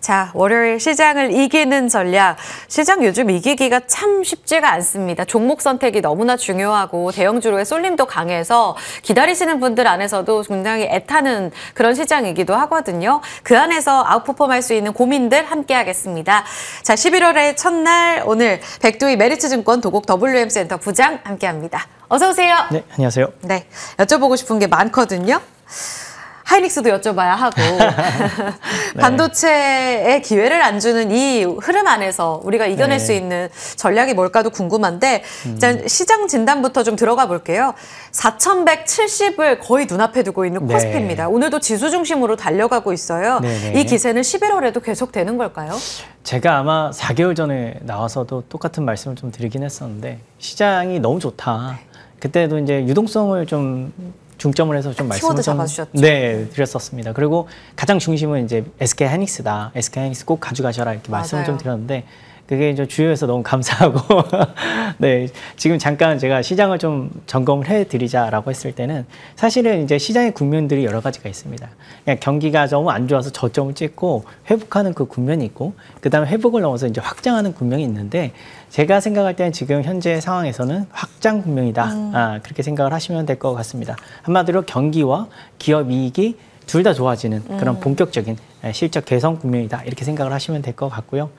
자, 월요일 시장을 이기는 전략. 시장 요즘 이기기가 참 쉽지가 않습니다. 종목 선택이 너무나 중요하고 대형주로의 쏠림도 강해서 기다리시는 분들 안에서도 굉장히 애타는 그런 시장이기도 하거든요. 그 안에서 아웃퍼폼할 수 있는 고민들 함께 하겠습니다. 자, 11월의 첫날 오늘 백두희 메리츠증권 도곡 WM센터 부장 함께합니다. 어서 오세요. 네, 안녕하세요. 네, 여쭤보고 싶은 게 많거든요. 하이닉스도 여쭤봐야 하고 네. 반도체에 기회를 안 주는 이 흐름 안에서 우리가 이겨낼 수 있는 전략이 뭘까도 궁금한데 일단 시장 진단부터 좀 들어가 볼게요. 4,170을 거의 눈앞에 두고 있는 코스피입니다. 오늘도 지수 중심으로 달려가고 있어요. 이 기세는 11월에도 계속되는 걸까요? 제가 아마 4개월 전에 나와서도 똑같은 말씀을 좀 드리긴 했었는데 시장이 너무 좋다. 그때도 이제 유동성을 좀 중점을 해서 좀 말씀을 좀 드렸었습니다. 그리고 가장 중심은 이제 SK 하이닉스다. SK 하이닉스 꼭 가져가셔라 이렇게 말씀을 좀 드렸는데 그게 이제 주요해서 너무 감사하고 네, 지금 잠깐 제가 시장을 좀 점검을 해드리자라고 했을 때는 사실은 이제 시장의 국면들이 여러 가지가 있습니다. 그냥 경기가 너무 안 좋아서 저점을 찍고 회복하는 그 국면이 있고 그다음에 회복을 넘어서 이제 확장하는 국면이 있는데 제가 생각할 때는 지금 현재 상황에서는 확장 국면이다. 그렇게 생각을 하시면 될 것 같습니다. 한마디로 경기와 기업 이익이 둘 다 좋아지는 그런 본격적인 실적 개선 국면이다. 이렇게 생각을 하시면 될 것 같고요.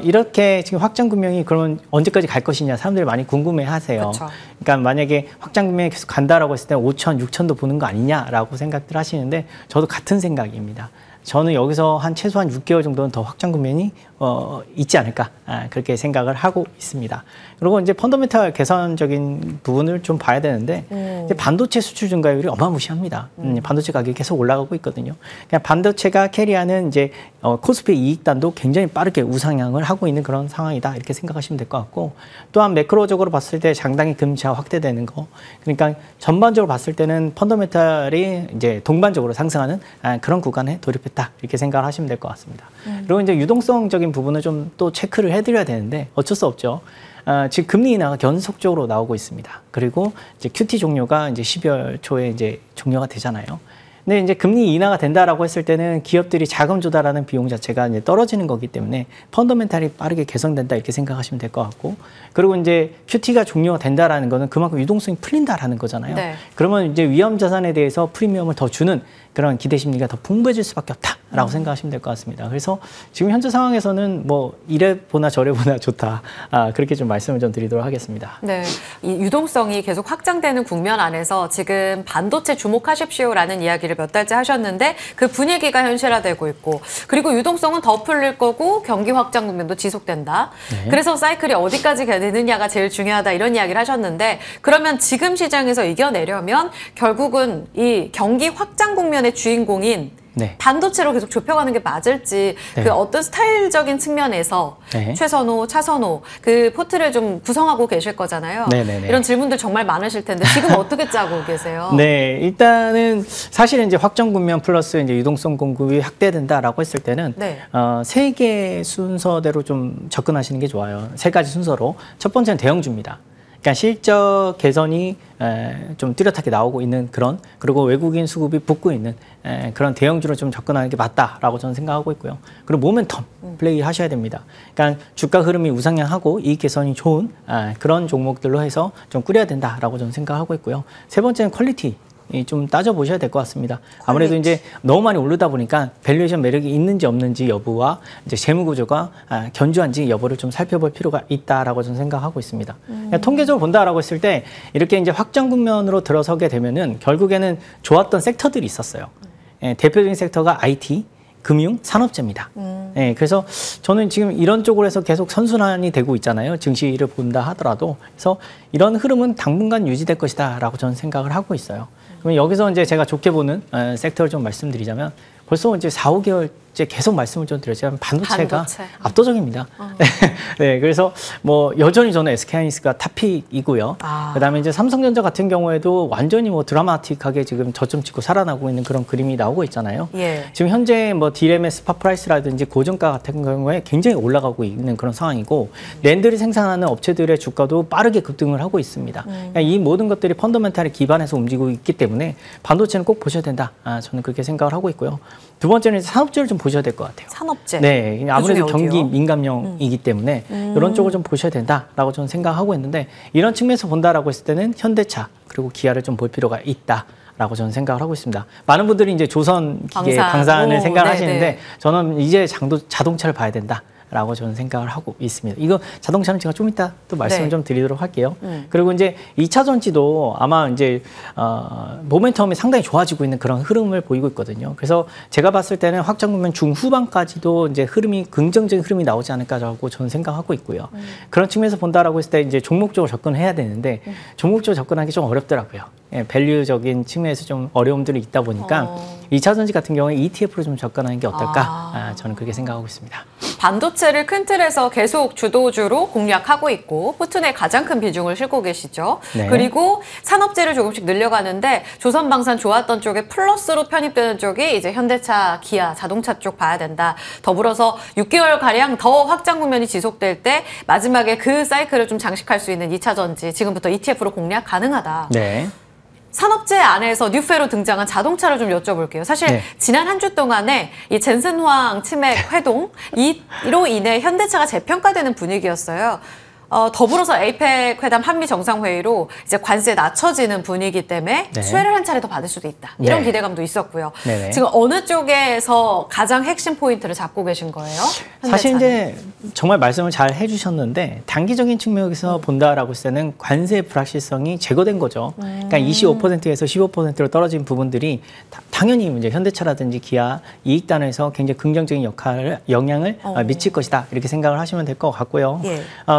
이렇게 지금 확장 국면이 그러면 언제까지 갈 것이냐 사람들이 많이 궁금해 하세요. 그쵸. 그러니까 만약에 확장 국면이 계속 간다라고 했을 때 5천, 6천도 보는 거 아니냐라고 생각들 하시는데 저도 같은 생각입니다. 저는 여기서 한 최소한 6개월 정도는 더 확장 국면이 있지 않을까 그렇게 생각을 하고 있습니다. 그리고 이제 펀더멘탈 개선적인 부분을 좀 봐야 되는데 이제 반도체 수출 증가율이 어마무시합니다. 반도체 가격이 계속 올라가고 있거든요. 그냥 반도체가 캐리하는 이제 코스피 이익단도 굉장히 빠르게 우상향을 하고 있는 그런 상황이다 이렇게 생각하시면 될 것 같고 또한 매크로적으로 봤을 때 상당히 금리차가 확대되는 거 그러니까 전반적으로 봤을 때는 펀더멘탈이 이제 동반적으로 상승하는 그런 구간에 돌입했다 이렇게 생각을 하시면 될 것 같습니다. 그리고 이제 유동성적인 부분을 좀 또 체크를 해드려야 되는데 어쩔 수 없죠. 지금 금리 인하가 연속적으로 나오고 있습니다. 그리고 이제 QT 종료가 이제 12월 초에 이제 종료가 되잖아요. 근데 이제 금리 인하가 된다라고 했을 때는 기업들이 자금 조달하는 비용 자체가 이제 떨어지는 거기 때문에 펀더멘탈이 빠르게 개선된다 이렇게 생각하시면 될 것 같고 그리고 이제 QT가 종료가 된다라는 거는 그만큼 유동성이 풀린다라는 거잖아요. 네. 그러면 이제 위험 자산에 대해서 프리미엄을 더 주는 그런 기대 심리가 더 풍부해질 수밖에 없다라고 생각하시면 될 것 같습니다. 그래서 지금 현재 상황에서는 뭐 이래 보나 저래 보나 좋다. 그렇게 좀 말씀을 좀 드리도록 하겠습니다. 네, 이 유동성이 계속 확장되는 국면 안에서 지금 반도체 주목하십시오라는 이야기를 몇 달째 하셨는데 그 분위기가 현실화되고 있고 그리고 유동성은 더 풀릴 거고 경기 확장 국면도 지속된다. 네. 그래서 사이클이 어디까지 되느냐가 제일 중요하다 이런 이야기를 하셨는데 그러면 지금 시장에서 이겨내려면 결국은 이 경기 확장 국면의 주인공인 반도체로 계속 좁혀가는 게 맞을지 그 어떤 스타일적인 측면에서 최선호, 차선호 그 포트를 좀 구성하고 계실 거잖아요. 이런 질문들 정말 많으실 텐데 지금 어떻게 짜고 계세요? 네, 일단은 사실은 이제 확정 국면 플러스 이제 유동성 공급이 확대된다라고 했을 때는 세 개 순서대로 좀 접근하시는 게 좋아요. 세 가지 순서로 첫 번째는 대형주입니다. 그러니까 실적 개선이 좀 뚜렷하게 나오고 있는 그런 그리고 외국인 수급이 붙고 있는 그런 대형주로 좀 접근하는 게 맞다라고 저는 생각하고 있고요. 그리고 모멘텀 플레이 하셔야 됩니다. 그러니까 주가 흐름이 우상향하고 이익 개선이 좋은 그런 종목들로 해서 좀 꾸려야 된다라고 저는 생각하고 있고요. 세 번째는 퀄리티. 좀 따져보셔야 될 것 같습니다. 아무래도 이제 너무 많이 오르다 보니까 밸류에이션 매력이 있는지 없는지 여부와 이제 재무구조가 견주한지 여부를 좀 살펴볼 필요가 있다라고 저는 생각하고 있습니다. 통계적으로 본다라고 했을 때 이렇게 이제 확장 국면으로 들어서게 되면은 결국에는 좋았던 섹터들이 있었어요. 대표적인 섹터가 IT, 금융, 산업재입니다. 그래서 저는 지금 이런 쪽으로 해서 계속 선순환이 되고 있잖아요. 증시를 본다 하더라도. 그래서 이런 흐름은 당분간 유지될 것이다라고 저는 생각을 하고 있어요. 그러면 여기서 이제 제가 좋게 보는 섹터를 좀 말씀드리자면 벌써 이제 4, 5개월째 계속 말씀을 좀 드렸지만 반도체가 압도적입니다. 네, 그래서 뭐 여전히 저는 SK 하이닉스가 탑픽이고요. 그다음에 이제 삼성전자 같은 경우에도 완전히 뭐 드라마틱하게 지금 저점 찍고 살아나고 있는 그런 그림이 나오고 있잖아요. 지금 현재 뭐 D램의 스팟 프라이스라든지 고정가 같은 경우에 굉장히 올라가고 있는 그런 상황이고 랜드를 생산하는 업체들의 주가도 빠르게 급등을 하고 있습니다. 그러니까 이 모든 것들이 펀더멘탈에 기반해서 움직이고 있기 때문에 반도체는 꼭 보셔야 된다. 저는 그렇게 생각을 하고 있고요. 두 번째는 산업재를 좀 보셔야 될 것 같아요. 산업재. 네, 아무래도 그중에 경기 어디요? 민감형이기 때문에 이런 쪽을 좀 보셔야 된다라고 저는 생각하고 있는데 이런 측면에서 본다라고 했을 때는 현대차 그리고 기아를 좀 볼 필요가 있다라고 저는 생각을 하고 있습니다. 많은 분들이 이제 조선 기계 방산을 생각을 하시는데 저는 이제 자동차를 봐야 된다. 라고 저는 생각을 하고 있습니다. 이거 자동차는 제가 좀 이따 또 말씀을 좀 드리도록 할게요. 그리고 이제 2차 전지도 아마 이제 모멘텀이 상당히 좋아지고 있는 그런 흐름을 보이고 있거든요. 그래서 제가 봤을 때는 확장 국면 중후반까지도 이제 흐름이 긍정적인 흐름이 나오지 않을까라고 저는 생각하고 있고요. 그런 측면에서 본다라고 했을 때 이제 종목적으로 접근해야 되는데 종목적으로 접근하기 좀 어렵더라고요. 예, 밸류적인 측면에서 좀 어려움들이 있다 보니까 2차 전지 같은 경우에 ETF로 좀 접근하는 게 어떨까? 저는 그렇게 생각하고 있습니다. 반도체를 큰 틀에서 계속 주도주로 공략하고 있고 포트에 가장 큰 비중을 싣고 계시죠. 네. 그리고 산업재를 조금씩 늘려가는데 조선방산 좋았던 쪽에 플러스로 편입되는 쪽이 이제 현대차, 기아, 자동차 쪽 봐야 된다. 더불어서 6개월가량 더 확장 국면이 지속될 때 마지막에 그 사이클을 좀 장식할 수 있는 2차 전지 지금부터 ETF로 공략 가능하다. 네. 산업재 안에서 뉴페로 등장한 자동차를 좀 여쭤볼게요. 사실 지난 한 주 동안에 이 젠슨황 치맥 회동 이로 인해 현대차가 재평가되는 분위기였어요. 더불어서 에이펙 회담 한미 정상회의로 이제 관세 낮춰지는 분위기 때문에 수혜를 한 차례 더 받을 수도 있다. 이런 기대감도 있었고요. 지금 어느 쪽에서 가장 핵심 포인트를 잡고 계신 거예요? 현대차는? 사실 이제 정말 말씀을 잘 해주셨는데 단기적인 측면에서 본다라고 했을 때는 관세 불확실성이 제거된 거죠. 그러니까 25%에서 15%로 떨어진 부분들이 당연히 이제 현대차라든지 기아 이익단에서 굉장히 긍정적인 영향을 미칠 것이다. 이렇게 생각을 하시면 될 것 같고요.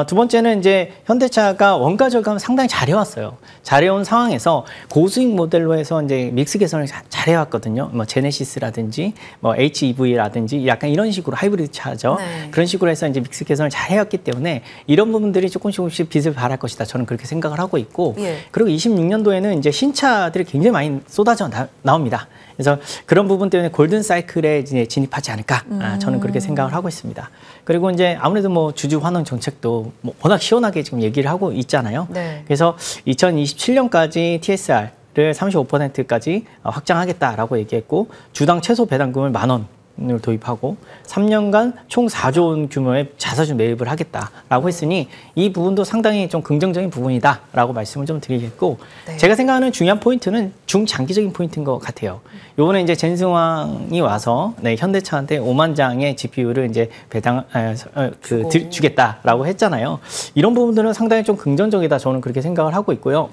두 번째는 이제 현대차가 원가 절감 상당히 잘해왔어요. 잘해온 상황에서 고수익 모델로 해서 이제 믹스 개선을 잘해왔거든요. 뭐 제네시스라든지 뭐 HEV라든지 약간 이런 식으로 하이브리드 차죠. 그런 식으로 해서 이제 믹스 개선을 잘해왔기 때문에 이런 부분들이 조금씩 빚을 발할 것이다. 저는 그렇게 생각을 하고 있고 그리고 26년도에는 이제 신차들이 굉장히 많이 쏟아져 나옵니다. 그래서 그런 부분 때문에 골든 사이클에 이제 진입하지 않을까 저는 그렇게 생각을 하고 있습니다. 그리고 이제 아무래도 뭐 주주 환원 정책도 뭐 워낙 시원하게 지금 얘기를 하고 있잖아요. 그래서 2027년까지 TSR을 35%까지 확장하겠다라고 얘기했고 주당 최소 배당금을 10,000원 을 도입하고 3년간 총 4조 원 규모의 자사주 매입을 하겠다라고 했으니 이 부분도 상당히 좀 긍정적인 부분이다라고 말씀을 좀 드리겠고 제가 생각하는 중요한 포인트는 중장기적인 포인트인 것 같아요. 요번에 이제 젠슨황이 와서 현대차한테 5만 장의 GPU를 이제 주겠다라고 했잖아요. 이런 부분들은 상당히 좀 긍정적이다 저는 그렇게 생각을 하고 있고요.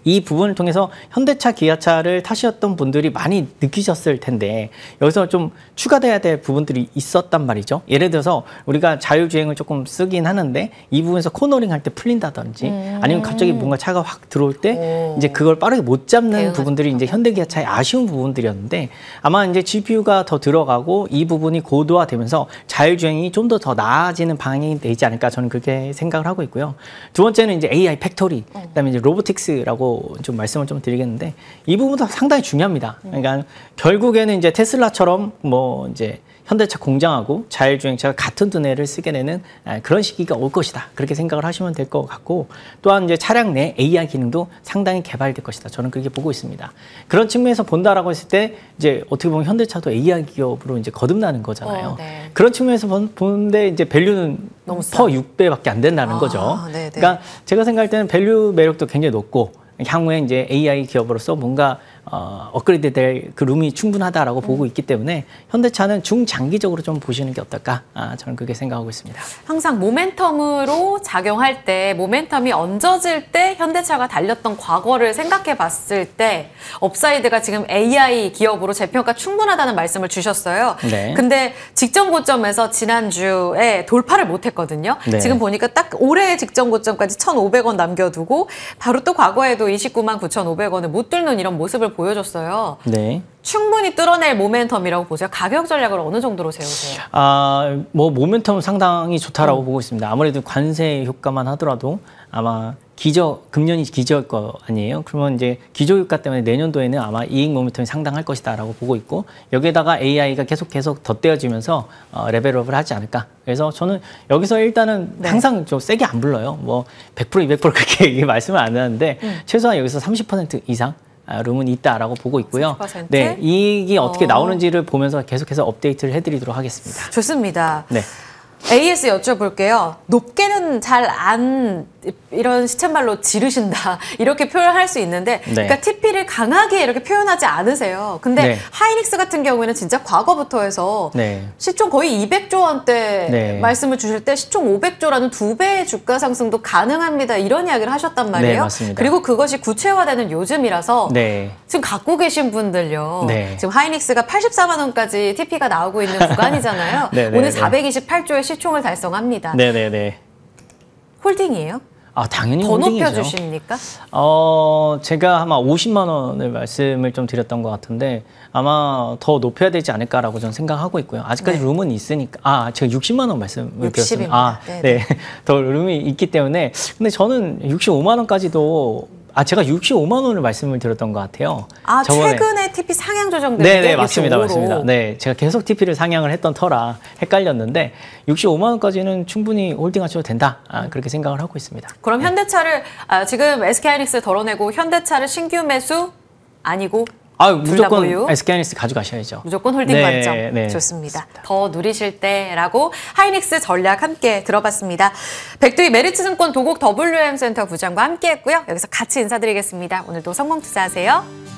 이 부분을 통해서 현대차, 기아차를 타셨던 분들이 많이 느끼셨을 텐데 여기서 좀 추가돼야 될 부분들이 있었단 말이죠. 예를 들어서 우리가 자율주행을 조금 쓰긴 하는데 이 부분에서 코너링 할 때 풀린다든지 아니면 갑자기 뭔가 차가 확 들어올 때 이제 그걸 빠르게 못 잡는 부분들이 이제 현대 기아차의 아쉬운 부분들이었는데 아마 이제 GPU가 더 들어가고 이 부분이 고도화되면서 자율주행이 좀 더 나아지는 방향이 되지 않을까 저는 그렇게 생각을 하고 있고요. 두 번째는 이제 AI 팩토리, 그다음에 이제 로보틱스라고 좀 말씀을 좀 드리겠는데 이 부분도 상당히 중요합니다. 그러니까 결국에는 이제 테슬라처럼 뭐 이제 현대차 공장하고 자율주행차가 같은 두뇌를 쓰게 되는 그런 시기가 올 것이다. 그렇게 생각을 하시면 될 것 같고 또한 이제 차량 내 AI 기능도 상당히 개발될 것이다. 저는 그렇게 보고 있습니다. 그런 측면에서 본다라고 했을 때 이제 어떻게 보면 현대차도 AI 기업으로 이제 거듭나는 거잖아요. 그런 측면에서 보는데 이제 밸류는 퍼 6배밖에 안 된다는 거죠. 그러니까 제가 생각할 때는 밸류 매력도 굉장히 높고 향후에 이제 AI 기업으로서 뭔가 업그레이드 될 그 룸이 충분하다라고 보고 있기 때문에 현대차는 중장기적으로 좀 보시는 게 어떨까? 저는 그렇게 생각하고 있습니다. 항상 모멘텀으로 작용할 때, 모멘텀이 얹어질 때 현대차가 달렸던 과거를 생각해 봤을 때 업사이드가 지금 AI 기업으로 재평가 충분하다는 말씀을 주셨어요. 근데 직전 고점에서 지난주에 돌파를 못했거든요. 지금 보니까 딱 올해 직전 고점까지 1,500원 남겨두고 바로 또 과거에도 29만 9,500원을 못 뚫는 이런 모습을 보여줬어요. 충분히 뚫어낼 모멘텀이라고 보세요. 가격 전략을 어느 정도로 세우세요? 뭐 모멘텀은 상당히 좋다라고 보고 있습니다. 아무래도 관세 효과만 하더라도 아마 금년이 기저일 거 아니에요? 그러면 이제 기저 효과 때문에 내년도에는 아마 이익 모멘텀이 상당할 것이다라고 보고 있고 여기에다가 AI가 계속 덧대어지면서 레벨업을 하지 않을까. 그래서 저는 여기서 일단은 항상 좀 세게 안 불러요. 뭐 100%, 200% 그렇게 말씀을 안 하는데 최소한 여기서 30% 이상 룸은 있다라고 보고 있고요. 30%? 네, 이익이 어떻게 나오는지를 보면서 계속해서 업데이트를 해드리도록 하겠습니다. 좋습니다. 네. AS 여쭤볼게요. 높게는 잘 안 이런 시쳇말로 지르신다 이렇게 표현할 수 있는데 그러니까 TP를 강하게 이렇게 표현하지 않으세요. 근데 하이닉스 같은 경우에는 진짜 과거부터 해서 시총 거의 200조 원대 말씀을 주실 때 시총 500조라는 2배의 주가 상승도 가능합니다. 이런 이야기를 하셨단 말이에요. 네, 맞습니다. 그리고 그것이 구체화되는 요즘이라서 지금 갖고 계신 분들요. 지금 하이닉스가 84만 원까지 TP가 나오고 있는 구간이잖아요. 오늘 428조의 시총을 달성합니다. 네네네. 홀딩이에요? 아, 당연히 더 홀딩이죠. 높여주십니까? 제가 아마 50만 원을 말씀을 좀 드렸던 것 같은데 아마 더 높여야 되지 않을까라고 저는 생각하고 있고요. 아직까지 룸은 있으니까 제가 60만 원 말씀을 드렸습니다. 네. 더 룸이 있기 때문에 근데 저는 65만 원까지도 제가 65만 원을 말씀을 드렸던 것 같아요. 최근에 TP 상향 조정된 네, 맞습니다. 네, 제가 계속 TP를 상향을 했던 터라 헷갈렸는데 65만 원까지는 충분히 홀딩하셔도 된다. 그렇게 생각을 하고 있습니다. 그럼 현대차를 지금 SK하이닉스 덜어내고 현대차를 신규 매수 아니고 무조건 SK하이닉스 가져가셔야죠. 무조건 홀딩 관점. 좋습니다. 더 누리실 때라고 하이닉스 전략 함께 들어봤습니다. 백두희 메리츠증권 도곡 WM센터 부장과 함께했고요. 여기서 같이 인사드리겠습니다. 오늘도 성공 투자하세요.